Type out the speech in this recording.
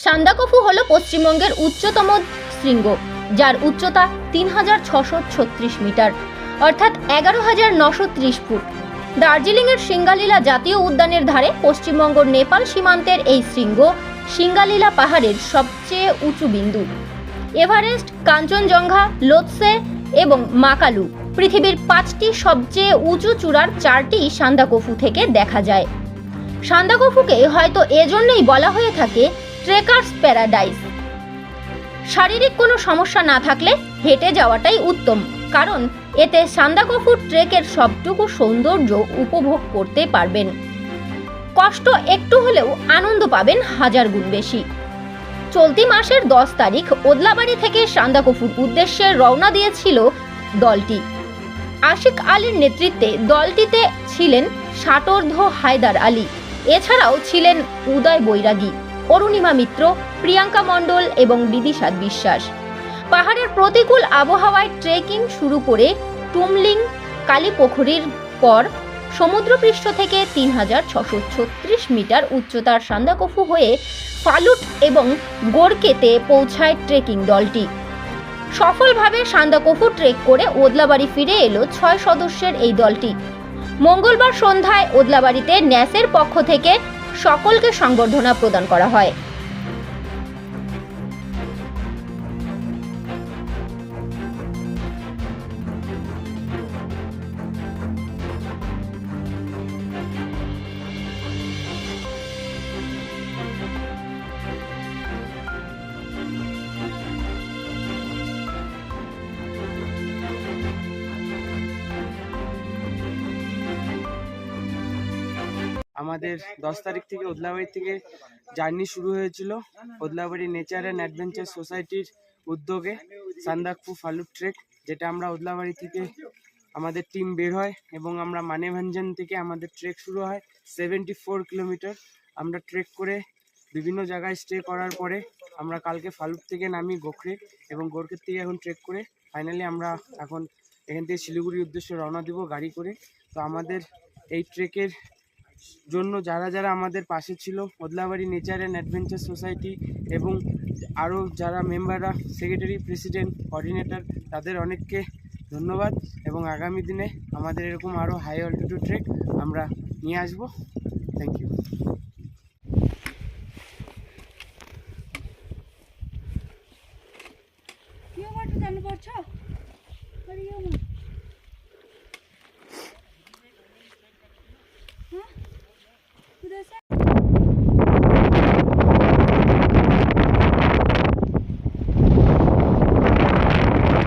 সান্দাকফু হল পশ্চিমবঙ্গের উচ্চতম শৃঙ্গ, যার উচ্চতা ৩৬৩৬ মিটার অর্থাৎ ১১,৯৩০ ফুট। দার্জিলিংয়ের সিঙ্গালীলা জাতীয় উদ্যানের ধারে পশ্চিমবঙ্গ নেপাল সীমান্তের এই শৃঙ্গ সিঙ্গালীলা পাহাড়ের সবচেয়ে উঁচু বিন্দু। এভারেস্ট, কাঞ্চনজঙ্ঘা, লোৎসে এবং মাকালু পৃথিবীর ৫টি সবচেয়ে উঁচু চূড়ার ৪টি সান্দাকফু থেকে দেখা যায়। সান্দাকফুকে হয়তো এজন্যই বলা হয়ে থাকে ট্রেকার্স প্যারাডাইস। শারীরিক কোনো সমস্যা না থাকলে হেঁটে যাওয়াটাই উত্তম, কারণ এতে সান্দাকফু ট্রেকের সবটুকু সৌন্দর্য উপভোগ করতে পারবেন। কষ্ট একটু হলেও আনন্দ পাবেন হাজার গুণ বেশি। চলতি মাসের 10 তারিখ ওদলাবাড়ি থেকে সান্দাকফুর উদ্দেশ্যে রওনা দিয়েছিল দলটি। আশিক আলীর নেতৃত্বে দলটিতে ছিলেন ষাটোর্ধ্ব হায়দার আলী, এছাড়াও ছিলেন উদয় বৈরাগী, অরুণিমা মিত্র, প্রিয়াঙ্কা মণ্ডল এবং বিদিশা বিশ্বাস। পাহাড়ের প্রতিকূল আবহাওয়ায় ট্রেকিং শুরু করে টুমলিং কালীপুখুরির পর সমুদ্রপৃষ্ঠ থেকে ৩৬৩৬ মিটার উচ্চতার সান্দাকফু হয়ে ফালুট এবং গোরকেতে পৌঁছায় ট্রেকিং দলটি। সফলভাবে সান্দাকফু ট্রেক করে ওদলাবাড়ি ফিরে এলো ৬ সদস্যের এই দলটি। মঙ্গলবার সন্ধ্যায় ওদলাবাড়িতে ন্যাসের পক্ষ থেকে সকলকে সংবর্ধনা প্রদান করা হয়। আমাদের 10 তারিখ থেকে ওদলাবাড়ি থেকে জার্নি শুরু হয়েছিল। ওদলাবাড়ি নেচার অ্যান্ড অ্যাডভেঞ্চার সোসাইটির উদ্যোগে সান্দাকফু ফালুট ট্রেক, যেটা আমরা ওদলাবাড়ি থেকে আমাদের টিম বের হয় এবং আমরা মানেভাঞ্জন থেকে আমাদের ট্রেক শুরু হয় 74 কিলোমিটার। আমরা ট্রেক করে বিভিন্ন জায়গায় স্টে করার পরে আমরা কালকে ফালুট থেকে নামি গোখরে এবং গোরখের থেকে এখন ট্রেক করে ফাইনালি আমরা এখন এখান থেকে শিলিগুড়ির উদ্দেশ্যে রওনা দিব গাড়ি করে। তো আমাদের এই ট্রেকের জন্য যারা যারা আমাদের পাশে ছিল, Odlabari nature and adventure society এবং আরও যারা মেম্বাররা, সেক্রেটারি, প্রেসিডেন্ট, কোঅর্ডিনেটর, তাদের অনেককে ধন্যবাদ। এবং আগামী দিনে আমাদের এরকম আরও হাই অল্টিটিউড ট্রেক আমরা নিয়ে আসবো। Thank you. জানতে পারছো?